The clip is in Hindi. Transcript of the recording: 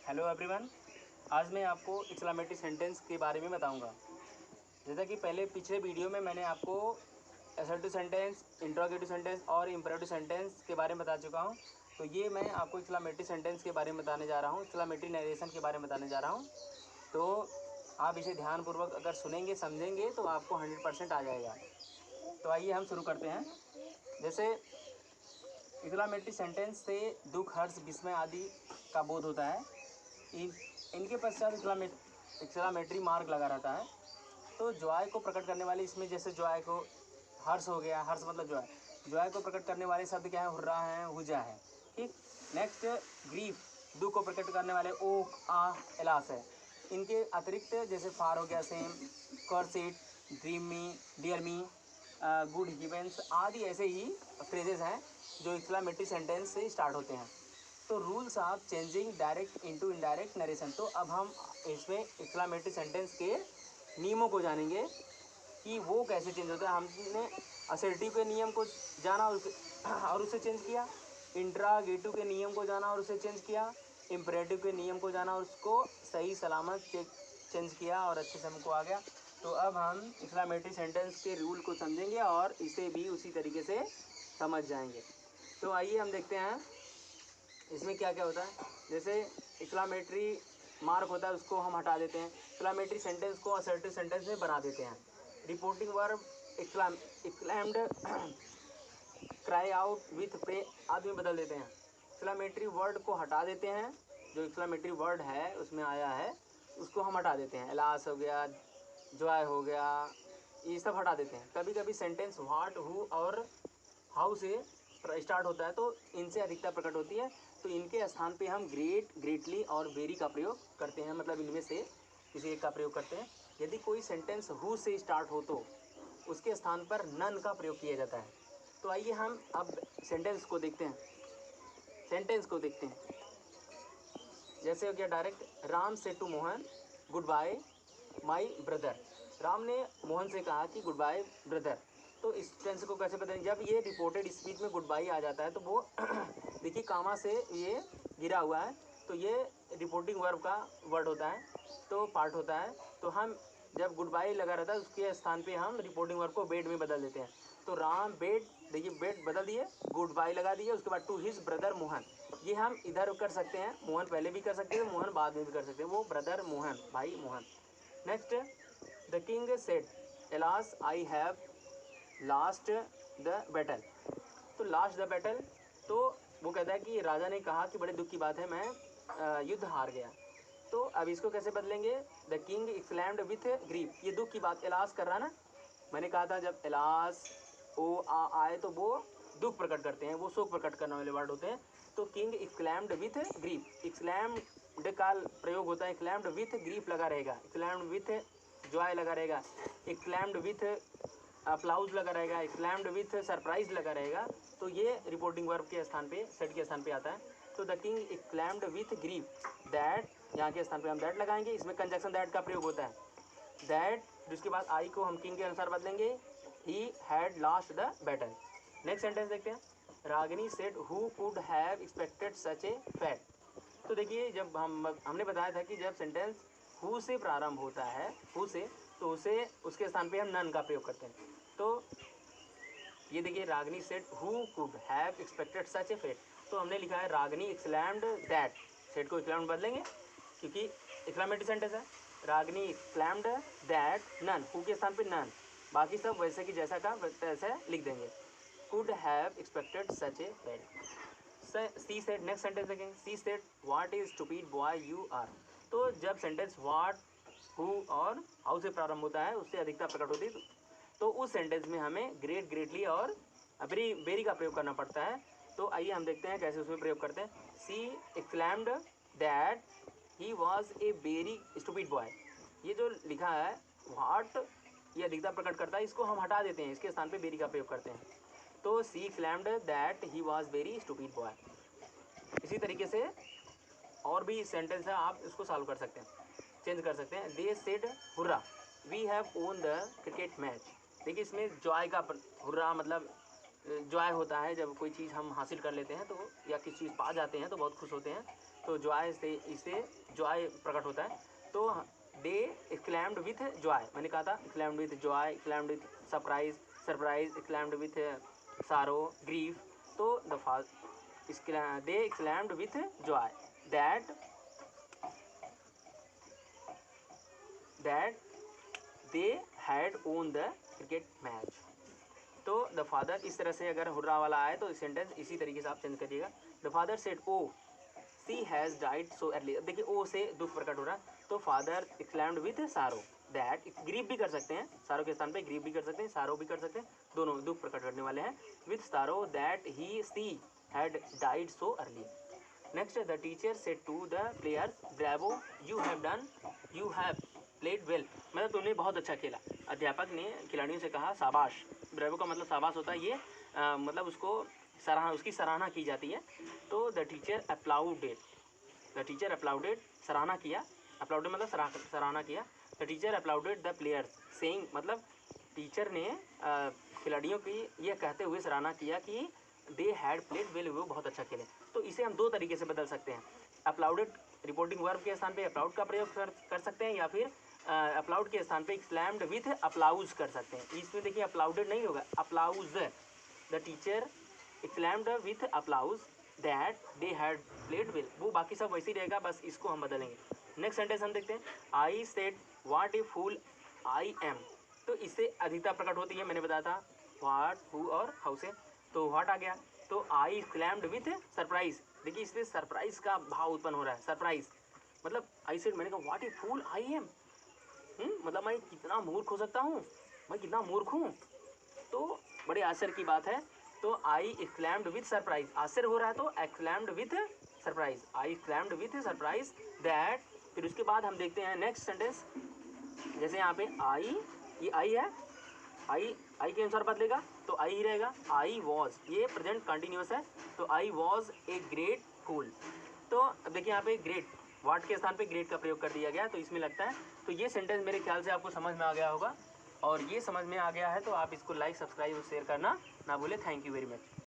Hello everyone. आज मैं आपको एक्सक्लेमेटरी सेंटेंस के बारे में बताऊंगा। जैसा कि पहले पिछले वीडियो में मैंने आपको असर्टिव सेंटेंस, इंट्रोगेटिव सेंटेंस और इम्परेटिव सेंटेंस के बारे में बता चुका हूं, तो ये मैं आपको एक्सक्लेमेटरी सेंटेंस के बारे में बताने जा रहा हूं, एक्सक्लेमेटरी नरेशन के बारे में बताने जा रहा हूं। तो आप इसे ध्यानपूर्वक अगर सुनेंगे, समझेंगे तो आपको 100% आ जाएगा। तो आइए हम शुरू करते हैं। जैसे एक्सक्लेमेटरी सेंटेंस से दुख, हर्ष, विस्मय आदि का बोध होता है। इनके पश्चात एक्सक्लेमेटरी मार्क लगा रहता है। तो जॉय को प्रकट करने वाले इसमें, जैसे जॉय को हर्ष हो गया, हर्ष मतलब जॉय। जॉय को प्रकट करने वाले शब्द क्या है? हुर्रा है, हुजा है। ठीक। नेक्स्ट ग्रीफ, दुख को प्रकट करने वाले ओक, आ, एलास है। इनके अतिरिक्त जैसे फार हो गया, सेम, कर्सिट, ड्रीम मी, डियर मी, गुड इवेंट्स आदि ऐसे ही फ्रेजेस हैं जो एक्सक्लेमेटरी सेंटेंस से स्टार्ट होते हैं। तो rules of changing direct into indirect narration. तो अब हम इसमें एक्सक्लेमेटरी सेंटेंस के नियमों को जानेंगे कि वो कैसे चेंज होता है। हमने असर्टिव के नियम को जाना और उसे चेंज किया, इंट्रागेटिव के नियम को जाना और उसे चेंज किया, इम्परेटिव के नियम को जाना और उसको सही सलामत चेंज किया और अच्छे से हमको आ गया। तो अब हम एक्सक्लेमेटरी सेंटेंस के रूल को समझेंगे और इसे भी उसी तरीके से समझ जाएंगे। तो आइए हम देखते हैं इसमें क्या क्या होता है। जैसे एक्सक्लेमेटरी मार्क होता है, उसको हम हटा देते हैं। एक्सक्लेमेटरी सेंटेंस को असर्टिव सेंटेंस में बना देते हैं। Reporting verb exclaimed, cry out, with pray आदि में बदल देते हैं। एक्सक्लेमेटरी वर्ड को हटा देते हैं, जो एक्सक्लेमेटरी वर्ड है उसमें आया है उसको हम हटा देते हैं। एलास हो गया, जॉय हो गया, ये सब हटा देते हैं। कभी कभी सेंटेंस व्हाट, हु और हाउ से स्टार्ट होता है, तो इनसे अधिकता प्रकट होती है। तो इनके स्थान पे हम ग्रेट, ग्रेटली और वेरी का प्रयोग करते हैं, मतलब इनमें से किसी एक का प्रयोग करते हैं। यदि कोई सेंटेंस हु से स्टार्ट हो तो उसके स्थान पर नन का प्रयोग किया जाता है। तो आइए हम अब सेंटेंस को देखते हैं। जैसे हो गया direct, Ram said to Mohan good bye my brother. Ram ने मोहन से कहा कि गुड बाय ब्रदर। तो इस टेंस को कैसे बताएं? जब ये रिपोर्टेड स्पीच में गुड बाय आ जाता है तो वो देखिए कामा से ये गिरा हुआ है, तो ये रिपोर्टिंग वर्ब का वर्ड होता है, तो पार्ट होता है। तो हम जब गुड बाय लगा रहता है उसके स्थान पे हम रिपोर्टिंग वर्ब को बेड में बदल देते हैं। तो राम बेड, देखिए बेड बदल दिए, गुड बाय लगा दिए, उसके बाद टू हिज ब्रदर मोहन। ये हम इधर कर सकते हैं, मोहन पहले भी कर सकते हैं, मोहन बाद में भी कर सकते हैं, वो ब्रदर मोहन, भाई Mohan. Next, the king said alas I have last the battle. तो लास्ट द बैटल, तो वो कहता है कि राजा ने कहा कि बड़े दुख की बात है, मैं युद्ध हार गया। तो अब इसको कैसे बदलेंगे? The king exclaimed with grief. ये दुख की बात एलास कर रहा ना, मैंने कहा था जब एलास ओ आ आए तो वो दुख प्रकट करते हैं, वो शोक प्रकट करने वाले वर्ड होते हैं। तो king exclaimed with grief, exclaimed का प्रयोग होता है, एक्सक्लेम्ड विथ ग्रीफ लगा रहेगा, एक्सक्लेम्ड विथ जॉय लगा रहेगा, एक्सक्लेम्ड विथ अप्लाउज लगा रहेगा, एक्सक्लेम्ड विथ सरप्राइज लगा रहेगा। तो ये रिपोर्टिंग वर्ब के स्थान पे, सेट के स्थान पे आता है। तो the king exclaimed with grief that, यहाँ के स्थान पे हम दैट लगाएंगे, इसमें कंजक्शन दैट का प्रयोग होता है। दैट, जिसके बाद आई को हम किंग के अनुसार बदलेंगे, he had last the battle. Next sentence देखते हैं। Ragini said who could have expected such A fat. तो देखिए जब हमने बताया था कि जब सेंटेंस हु से प्रारंभ होता है, हु से, तो उसे उसके स्थान पे हम नन का प्रयोग करते हैं। तो ये देखिए Ragini said who could have expected such a fate. तो हमने लिखा है रागिनी एक्सक्लेम्ड दैट, सेड को एक्सक्लेम्ड बदलेंगे क्योंकि एक्सक्लेमेटरी सेंटेंस है। Ragini exclaimed that none, who के स्थान पे नन, बाकी सब वैसे की जैसा का वैसे लिख देंगे। Could have expected such a fate. She said, next sentence देखेंगे। She said what is stupid boy you are. तो जब सेंटेंस व्हाट, हु और हाउ से प्रारंभ होता है उससे अधिकता प्रकट होती है, तो उस सेंटेंस में हमें ग्रेट, ग्रेटली और वेरी, वेरी का प्रयोग करना पड़ता है। तो आइए हम देखते हैं कैसे उसमें प्रयोग करते हैं। She exclaimed that he was a very stupid boy. ये जो लिखा है व्हाट, ये अधिकता प्रकट करता है, इसको हम हटा देते हैं, इसके स्थान पे वेरी का प्रयोग करते हैं। तो she exclaimed that he was very stupid boy. इसी तरीके से और भी सेंटेंस है, आप इसको सॉल्व कर सकते हैं, चेंज कर सकते हैं। They said hurrah we have won the cricket match. देखिए इसमें जॉय का हुर्रा मतलब जॉय होता है, जब कोई चीज़ हम हासिल कर लेते हैं तो, या किसी चीज़ पा जाते हैं तो बहुत खुश होते हैं, तो जॉय से इससे जॉय प्रकट होता है। तो दे एक्सक्लैम्ड विथ जॉय, मैंने कहा था exclaimed with joy, exclaimed with surprise, surprise exclaimed with sorrow, grief. तो they exclaimed with joy that they had won the cricket match. तो द फादर, इस तरह से अगर हुर्रा वाला आए तो सेंटेंस इसी तरीके से आप चेंज करिएगा। The father said O she has died so early. अब देखिए ओ से दुख प्रकट हो रहा है, तो father एक्सक्लैम्ड with sorrow that, grief भी कर सकते हैं, सारो के स्थान पे ग्रीफ भी कर सकते हैं, सारो भी कर सकते हैं, दोनों दुख प्रकट करने वाले हैं। With sorrow that he she had died so early. Next the teacher said to the players bravo you have done, you have played well, मतलब तुमने बहुत अच्छा खेला। अध्यापक ने खिलाड़ियों से कहा शाबाश। ब्रेवो का मतलब शाबाश होता है, ये मतलब उसको उसकी सराहना की जाती है। तो the teacher applauded, the teacher applauded, सराहना किया, अप्लाउडेड मतलब सराहना किया। The teacher applauded the players saying, मतलब टीचर ने खिलाड़ियों की यह कहते हुए सराहना किया कि दे हैड प्लेड वेल, वो बहुत अच्छा खेले। तो इसे हम दो तरीके से बदल सकते हैं। अप्लाउडेड रिपोर्टिंग वर्ब के स्थान पे अप्लाउड का प्रयोग कर सकते हैं, या फिर अप्लाउड के स्थान पे एक्सक्लैम्ड विथ अप्लाउज कर सकते हैं। इसमें देखिए अप्लाउडेड नहीं होगा, applause. The teacher exclaimed with applause that they had played well, वो बाकी सब वैसे ही रहेगा, बस इसको हम बदलेंगे। नेक्स्ट सेंटेंस हम देखते हैं। I said what a fool I am, तो इससे अधिकता प्रकट होती है, मैंने बताया था व्हाट, हु और हाउ से। तो व्हाट आ गया, तो आई एक्सक्लैम्ड विथ सरप्राइज, देखिए इसमें सरप्राइज का भाव उत्पन्न हो रहा है। सरप्राइज मतलब आई सेड, मैंने कहा what a fool I M, मतलब मैं कितना मूर्ख हो सकता हूँ, मैं कितना मूर्ख हूँ। तो बड़े आश्चर्य की बात है। तो आई एक्सक्लैम्ड विथ सरप्राइज, आश्चर्य हो रहा है तो exclaimed with surprise, I exclaimed with surprise that. फिर उसके बाद हम देखते हैं नेक्स्ट सेंटेंस। जैसे यहाँ पे आई, ये आई है, आई के अनुसार बदलेगा तो आई ही रहेगा। आई वॉज, ये प्रेजेंट कंटिन्यूस है, तो आई वॉज ए ग्रेट फूल। तो अब देखिए यहाँ पे ग्रेट, वाट के स्थान पे ग्रेट का प्रयोग कर दिया गया, तो इसमें लगता है। तो ये सेंटेंस मेरे ख्याल से आपको समझ में आ गया होगा, और ये समझ में आ गया है तो आप इसको लाइक, सब्सक्राइब और शेयर करना ना भूलें। Thank you very much.